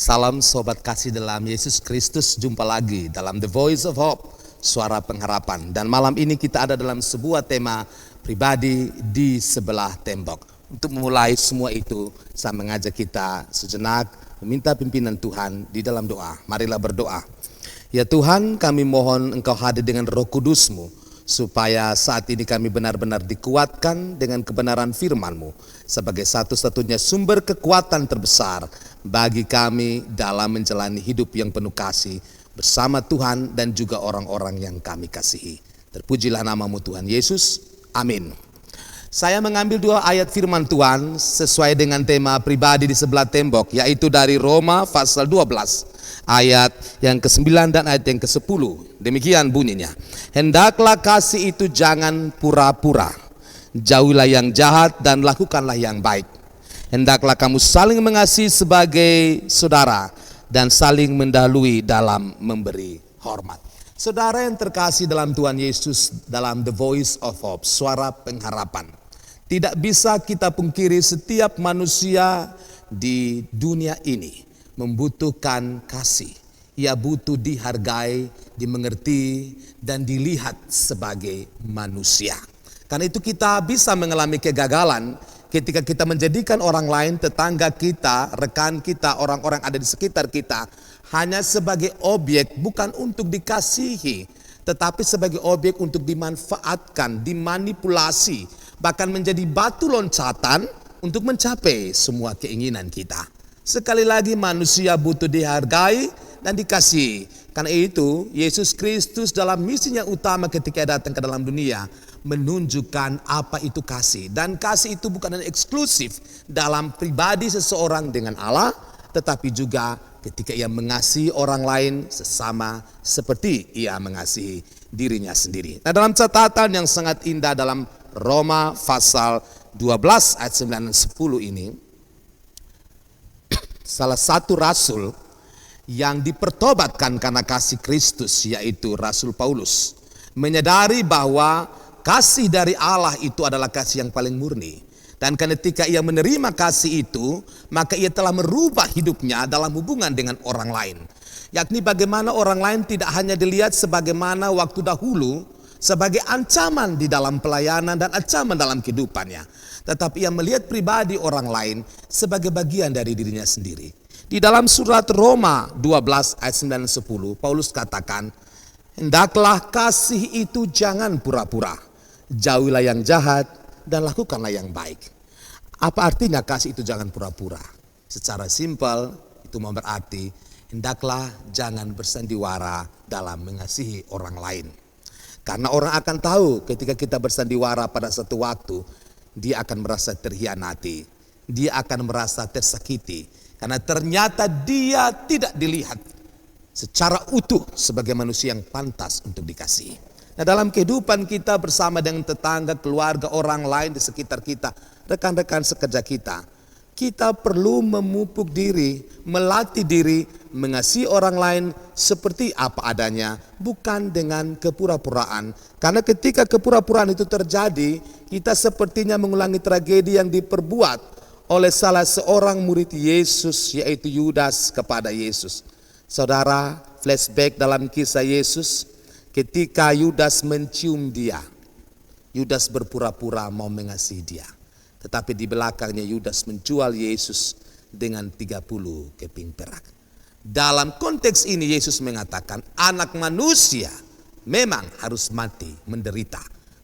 Salam sobat kasih dalam Yesus Kristus, jumpa lagi dalam The Voice of Hope, suara pengharapan. Dan malam ini kita ada dalam sebuah tema pribadi di sebelah tembok. Untuk memulai semua itu, saya mengajak kita sejenak meminta pimpinan Tuhan di dalam doa. Marilah berdoa. Ya Tuhan, kami mohon Engkau hadir dengan Roh Kudus-Mu, supaya saat ini kami benar-benar dikuatkan dengan kebenaran firman-Mu sebagai satu-satunya sumber kekuatan terbesar bagi kami dalam menjalani hidup yang penuh kasih bersama Tuhan dan juga orang-orang yang kami kasihi. Terpujilah nama-Mu Tuhan Yesus. Amin. Saya mengambil dua ayat firman Tuhan sesuai dengan tema pribadi di sebelah tembok, yaitu dari Roma pasal 12 ayat yang ke-9 dan ayat yang ke-10. Demikian bunyinya. Hendaklah kasih itu jangan pura-pura. Jauhilah yang jahat dan lakukanlah yang baik. Hendaklah kamu saling mengasihi sebagai saudara dan saling mendahului dalam memberi hormat. Saudara yang terkasih dalam Tuhan Yesus, dalam The Voice of Hope, suara pengharapan. Tidak bisa kita pungkiri setiap manusia di dunia ini membutuhkan kasih. Ia butuh dihargai, dimengerti, dan dilihat sebagai manusia. Karena itu kita bisa mengalami kegagalan ketika kita menjadikan orang lain, tetangga kita, rekan kita, orang-orang ada di sekitar kita hanya sebagai objek, bukan untuk dikasihi, tetapi sebagai objek untuk dimanfaatkan, dimanipulasi, bahkan menjadi batu loncatan untuk mencapai semua keinginan kita. Sekali lagi, manusia butuh dihargai dan dikasihi. Karena itu Yesus Kristus dalam misinya utama ketika datang ke dalam dunia menunjukkan apa itu kasih. Dan kasih itu bukan hanya eksklusif dalam pribadi seseorang dengan Allah, tetapi juga ketika ia mengasihi orang lain sesama seperti ia mengasihi dirinya sendiri. Nah, dalam catatan yang sangat indah dalam Roma pasal 12 ayat 9 dan 10 ini, salah satu rasul yang dipertobatkan karena kasih Kristus, yaitu Rasul Paulus, menyadari bahwa kasih dari Allah itu adalah kasih yang paling murni. Dan ketika ia menerima kasih itu, maka ia telah merubah hidupnya dalam hubungan dengan orang lain. Yakni bagaimana orang lain tidak hanya dilihat sebagaimana waktu dahulu, sebagai ancaman di dalam pelayanan dan ancaman dalam kehidupannya, tetapi ia melihat pribadi orang lain sebagai bagian dari dirinya sendiri. Di dalam surat Roma 12 ayat 9 dan 10, Paulus katakan, hendaklah kasih itu jangan pura-pura. Jauhilah yang jahat dan lakukanlah yang baik. Apa artinya kasih itu jangan pura-pura? Secara simpel itu berarti hendaklah jangan bersandiwara dalam mengasihi orang lain. Karena orang akan tahu ketika kita bersandiwara pada satu waktu, dia akan merasa terhianati, dia akan merasa tersakiti. Karena ternyata dia tidak dilihat secara utuh sebagai manusia yang pantas untuk dikasihi. Nah, dalam kehidupan kita bersama dengan tetangga, keluarga, orang lain di sekitar kita, rekan-rekan sekerja kita, kita perlu memupuk diri, melatih diri, mengasihi orang lain seperti apa adanya, bukan dengan kepura-puraan. Karena ketika kepura-puraan itu terjadi, kita sepertinya mengulangi tragedi yang diperbuat oleh salah seorang murid Yesus, yaitu Yudas kepada Yesus. Saudara, flashback dalam kisah Yesus, ketika Yudas mencium dia, Yudas berpura-pura mau mengasihi dia. Tetapi di belakangnya Yudas menjual Yesus dengan 30 keping perak. Dalam konteks ini Yesus mengatakan anak manusia memang harus mati, menderita.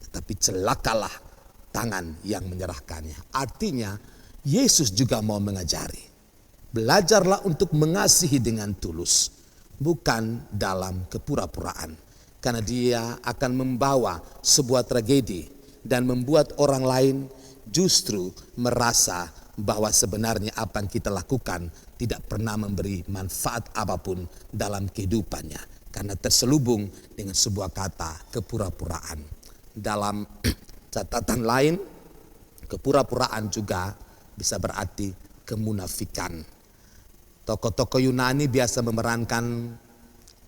Tetapi celakalah tangan yang menyerahkannya. Artinya Yesus juga mau mengajari. Belajarlah untuk mengasihi dengan tulus, bukan dalam kepura-puraan. Karena dia akan membawa sebuah tragedi dan membuat orang lain justru merasa bahwa sebenarnya apa yang kita lakukan tidak pernah memberi manfaat apapun dalam kehidupannya. Karena terselubung dengan sebuah kata kepura-puraan. Dalam catatan lain, kepura-puraan juga bisa berarti kemunafikan. Tokoh-tokoh Yunani biasa memerankan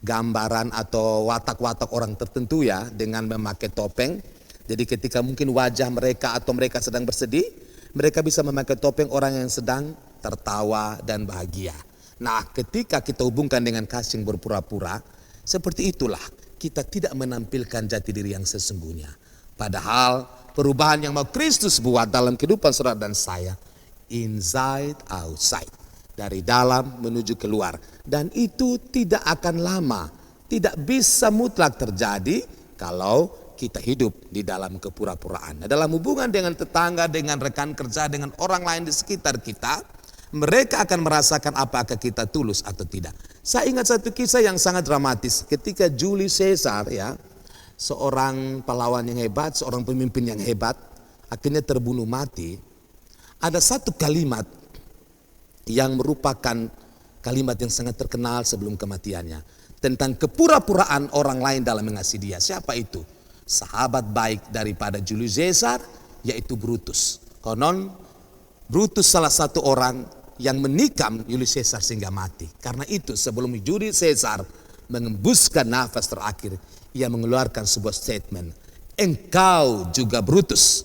gambaran atau watak-watak orang tertentu ya dengan memakai topeng. Jadi ketika mungkin wajah mereka atau mereka sedang bersedih, mereka bisa memakai topeng orang yang sedang tertawa dan bahagia. Nah, ketika kita hubungkan dengan kasih yang berpura-pura, seperti itulah kita tidak menampilkan jati diri yang sesungguhnya. Padahal perubahan yang mau Kristus buat dalam kehidupan saudara dan saya, inside outside, dari dalam menuju keluar. Dan itu tidak akan lama, tidak bisa mutlak terjadi kalau kita hidup di dalam kepura-puraan. Dalam hubungan dengan tetangga, dengan rekan kerja, dengan orang lain di sekitar kita, mereka akan merasakan apakah kita tulus atau tidak. Saya ingat satu kisah yang sangat dramatis ketika Julius Caesar, ya, seorang pahlawan yang hebat, seorang pemimpin yang hebat, akhirnya terbunuh mati. Ada satu kalimat yang merupakan kalimat yang sangat terkenal sebelum kematiannya, tentang kepura-puraan orang lain dalam mengasihi dia. Siapa itu? Sahabat baik daripada Julius Caesar, yaitu Brutus. Konon Brutus salah satu orang yang menikam Julius Caesar sehingga mati. Karena itu sebelum Julius Caesar mengembuskan nafas terakhir, ia mengeluarkan sebuah statement, engkau juga Brutus.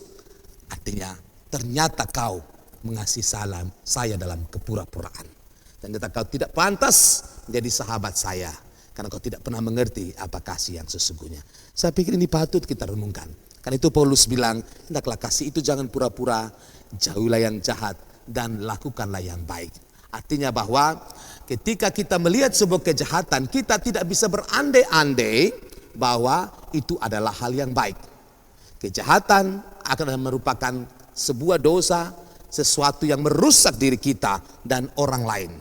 Artinya ternyata kau mengasihi saya dalam kepura-puraan. Ternyata kau tidak pantas menjadi sahabat saya, karena kau tidak pernah mengerti apa kasih yang sesungguhnya. Saya pikir ini patut kita renungkan. Karena itu Paulus bilang, hendaklah kasih itu jangan pura-pura, jauhilah yang jahat dan lakukanlah yang baik. Artinya bahwa ketika kita melihat sebuah kejahatan, kita tidak bisa berandai-andai bahwa itu adalah hal yang baik. Kejahatan akan merupakan sebuah dosa, sesuatu yang merusak diri kita dan orang lain.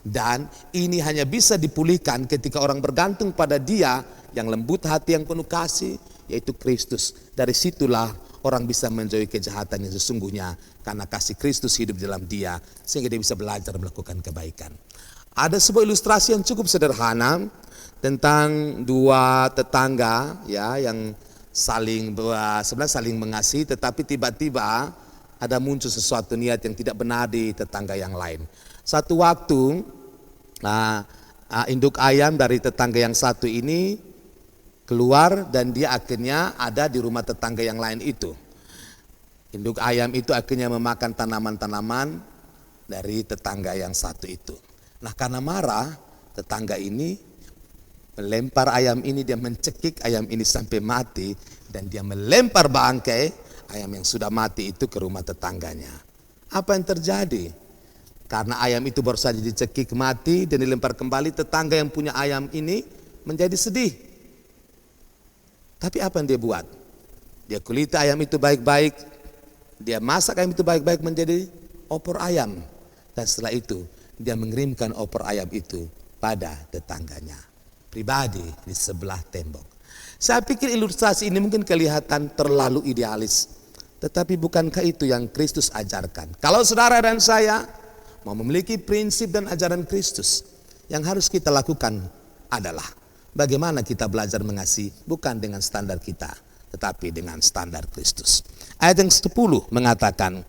Dan ini hanya bisa dipulihkan ketika orang bergantung pada Dia yang lembut hati, yang penuh kasih, yaitu Kristus. Dari situlah orang bisa menjauhi kejahatan yang sesungguhnya, karena kasih Kristus hidup dalam dia, sehingga dia bisa belajar melakukan kebaikan. Ada sebuah ilustrasi yang cukup sederhana tentang dua tetangga, ya, yang sebenarnya saling mengasihi, tetapi tiba-tiba ada muncul sesuatu niat yang tidak benar di tetangga yang lain. Satu waktu induk ayam dari tetangga yang satu ini keluar dan dia akhirnya ada di rumah tetangga yang lain itu. Induk ayam itu akhirnya memakan tanaman-tanaman dari tetangga yang satu itu. Nah, karena marah, tetangga ini melempar ayam ini, dia mencekik ayam ini sampai mati, dan dia melempar bangkai ayam yang sudah mati itu ke rumah tetangganya. Apa yang terjadi? Karena ayam itu baru saja dicekik mati dan dilempar kembali, tetangga yang punya ayam ini menjadi sedih. Tapi apa yang dia buat? Dia kuliti ayam itu baik-baik, dia masak ayam itu baik-baik menjadi opor ayam. Dan setelah itu dia mengirimkan opor ayam itu pada tetangganya pribadi di sebelah tembok. Saya pikir ilustrasi ini mungkin kelihatan terlalu idealis, tetapi bukankah itu yang Kristus ajarkan? Kalau saudara dan saya mau memiliki prinsip dan ajaran Kristus, yang harus kita lakukan adalah bagaimana kita belajar mengasihi, bukan dengan standar kita, tetapi dengan standar Kristus. Ayat yang 10 mengatakan,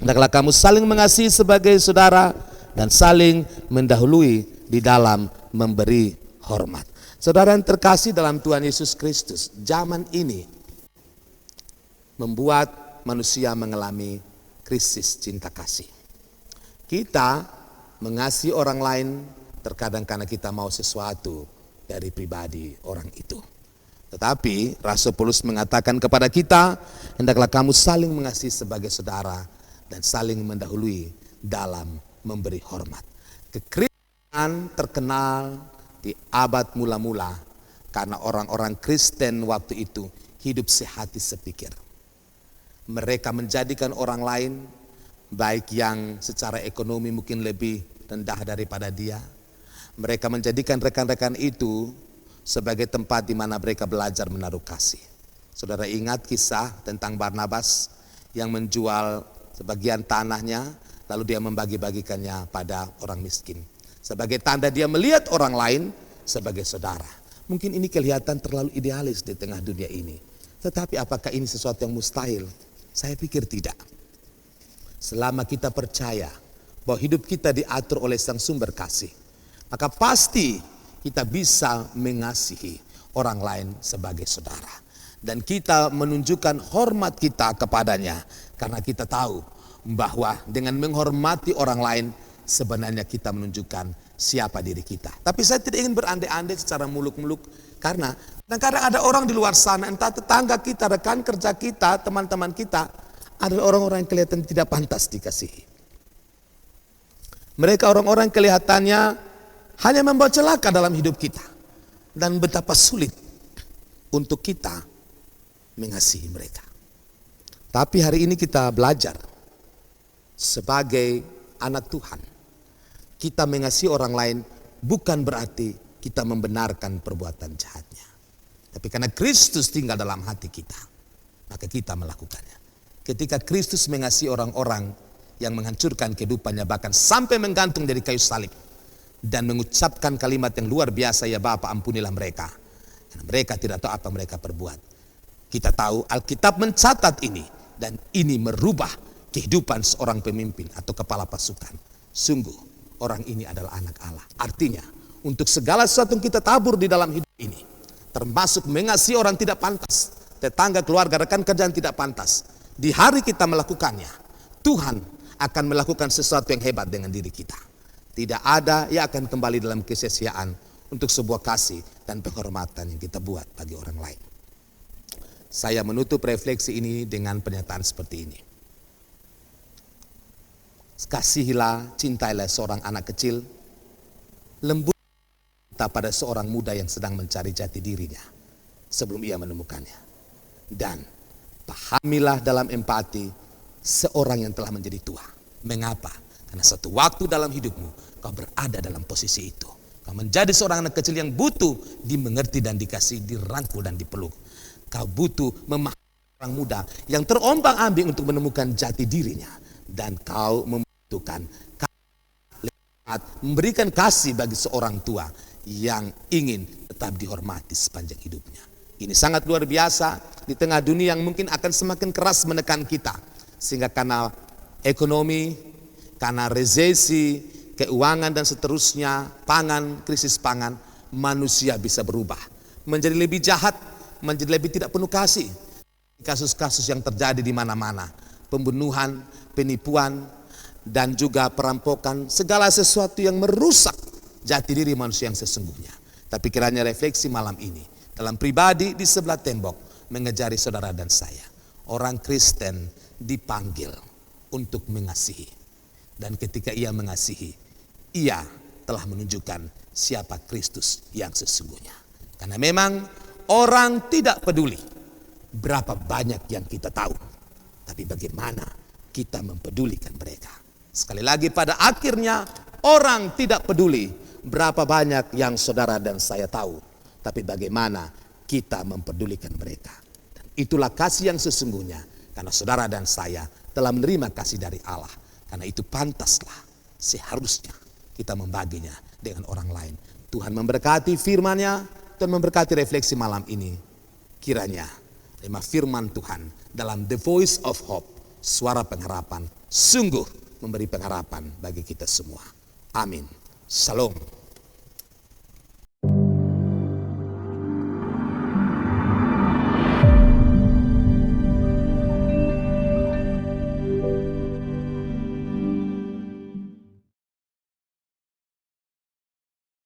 hendaklah kamu saling mengasihi sebagai saudara dan saling mendahului di dalam memberi hormat. Saudara yang terkasih dalam Tuhan Yesus Kristus, zaman ini membuat manusia mengalami krisis cinta kasih. Kita mengasihi orang lain terkadang karena kita mau sesuatu dari pribadi orang itu. Tetapi Rasul Paulus mengatakan kepada kita, hendaklah kamu saling mengasihi sebagai saudara dan saling mendahului dalam memberi hormat. Kekristenan terkenal di abad mula-mula karena orang-orang Kristen waktu itu hidup sehati sepikir. Mereka menjadikan orang lain, baik yang secara ekonomi mungkin lebih rendah daripada dia, mereka menjadikan rekan-rekan itu sebagai tempat di mana mereka belajar menaruh kasih. Saudara ingat kisah tentang Barnabas yang menjual sebagian tanahnya, lalu dia membagi-bagikannya pada orang miskin. Sebagai tanda dia melihat orang lain sebagai saudara. Mungkin ini kelihatan terlalu idealis di tengah dunia ini. Tetapi apakah ini sesuatu yang mustahil? Saya pikir tidak. Selama kita percaya bahwa hidup kita diatur oleh Sang Sumber Kasih, maka pasti kita bisa mengasihi orang lain sebagai saudara. Dan kita menunjukkan hormat kita kepadanya, karena kita tahu bahwa dengan menghormati orang lain, sebenarnya kita menunjukkan siapa diri kita. Tapi saya tidak ingin berandai-andai secara muluk-muluk, karena kadang-kadang ada orang di luar sana, entah tetangga kita, rekan kerja kita, teman-teman kita, adalah orang-orang yang kelihatan tidak pantas dikasihi. Mereka orang-orang yang kelihatannya hanya membawa celaka dalam hidup kita, dan betapa sulit untuk kita mengasihi mereka. Tapi hari ini kita belajar sebagai anak Tuhan, kita mengasihi orang lain bukan berarti kita membenarkan perbuatan jahatnya. Tapi karena Kristus tinggal dalam hati kita, maka kita melakukannya. Ketika Kristus mengasihi orang-orang yang menghancurkan kehidupannya, bahkan sampai menggantung dari kayu salib, dan mengucapkan kalimat yang luar biasa, ya Bapa ampunilah mereka, karena mereka tidak tahu apa mereka perbuat. Kita tahu Alkitab mencatat ini, dan ini merubah kehidupan seorang pemimpin atau kepala pasukan. Sungguh orang ini adalah anak Allah. Artinya untuk segala sesuatu yang kita tabur di dalam hidup ini, termasuk mengasihi orang tidak pantas, tetangga, keluarga, rekan kerja yang tidak pantas, di hari kita melakukannya, Tuhan akan melakukan sesuatu yang hebat dengan diri kita. Tidak ada yang akan kembali dalam kesia-siaan untuk sebuah kasih dan penghormatan yang kita buat bagi orang lain. Saya menutup refleksi ini dengan pernyataan seperti ini. Kasihilah, cintailah seorang anak kecil, lembut pada seorang muda yang sedang mencari jati dirinya sebelum ia menemukannya. Dan pahamilah dalam empati seorang yang telah menjadi tua. Mengapa? Karena satu waktu dalam hidupmu kau berada dalam posisi itu. Kau menjadi seorang anak kecil yang butuh dimengerti dan dikasih, dirangkul dan dipeluk. Kau butuh memahami orang muda yang terombang-ambing untuk menemukan jati dirinya. Dan kau membutuhkan memberikan kasih bagi seorang tua yang ingin tetap dihormati sepanjang hidupnya. Ini sangat luar biasa di tengah dunia yang mungkin akan semakin keras menekan kita. Sehingga karena ekonomi, karena resesi, keuangan dan seterusnya, pangan, krisis pangan, manusia bisa berubah. Menjadi lebih jahat, menjadi lebih tidak penuh kasih. Kasus-kasus yang terjadi di mana-mana, pembunuhan, penipuan, dan juga perampokan, segala sesuatu yang merusak jati diri manusia yang sesungguhnya. Tapi kiranya refleksi malam ini, dalam pribadi di sebelah tembok, mengejari saudara dan saya. Orang Kristen dipanggil untuk mengasihi. Dan ketika ia mengasihi, ia telah menunjukkan siapa Kristus yang sesungguhnya. Karena memang orang tidak peduli berapa banyak yang kita tahu, tapi bagaimana kita mempedulikan mereka. Sekali lagi, pada akhirnya orang tidak peduli berapa banyak yang saudara dan saya tahu, tapi bagaimana kita mempedulikan mereka. Dan itulah kasih yang sesungguhnya, karena saudara dan saya telah menerima kasih dari Allah. Karena itu pantaslah, seharusnya kita membaginya dengan orang lain. Tuhan memberkati firman-Nya dan memberkati refleksi malam ini. Kiranya tema firman Tuhan dalam The Voice of Hope, suara pengharapan, sungguh memberi pengharapan bagi kita semua. Amin. Shalom.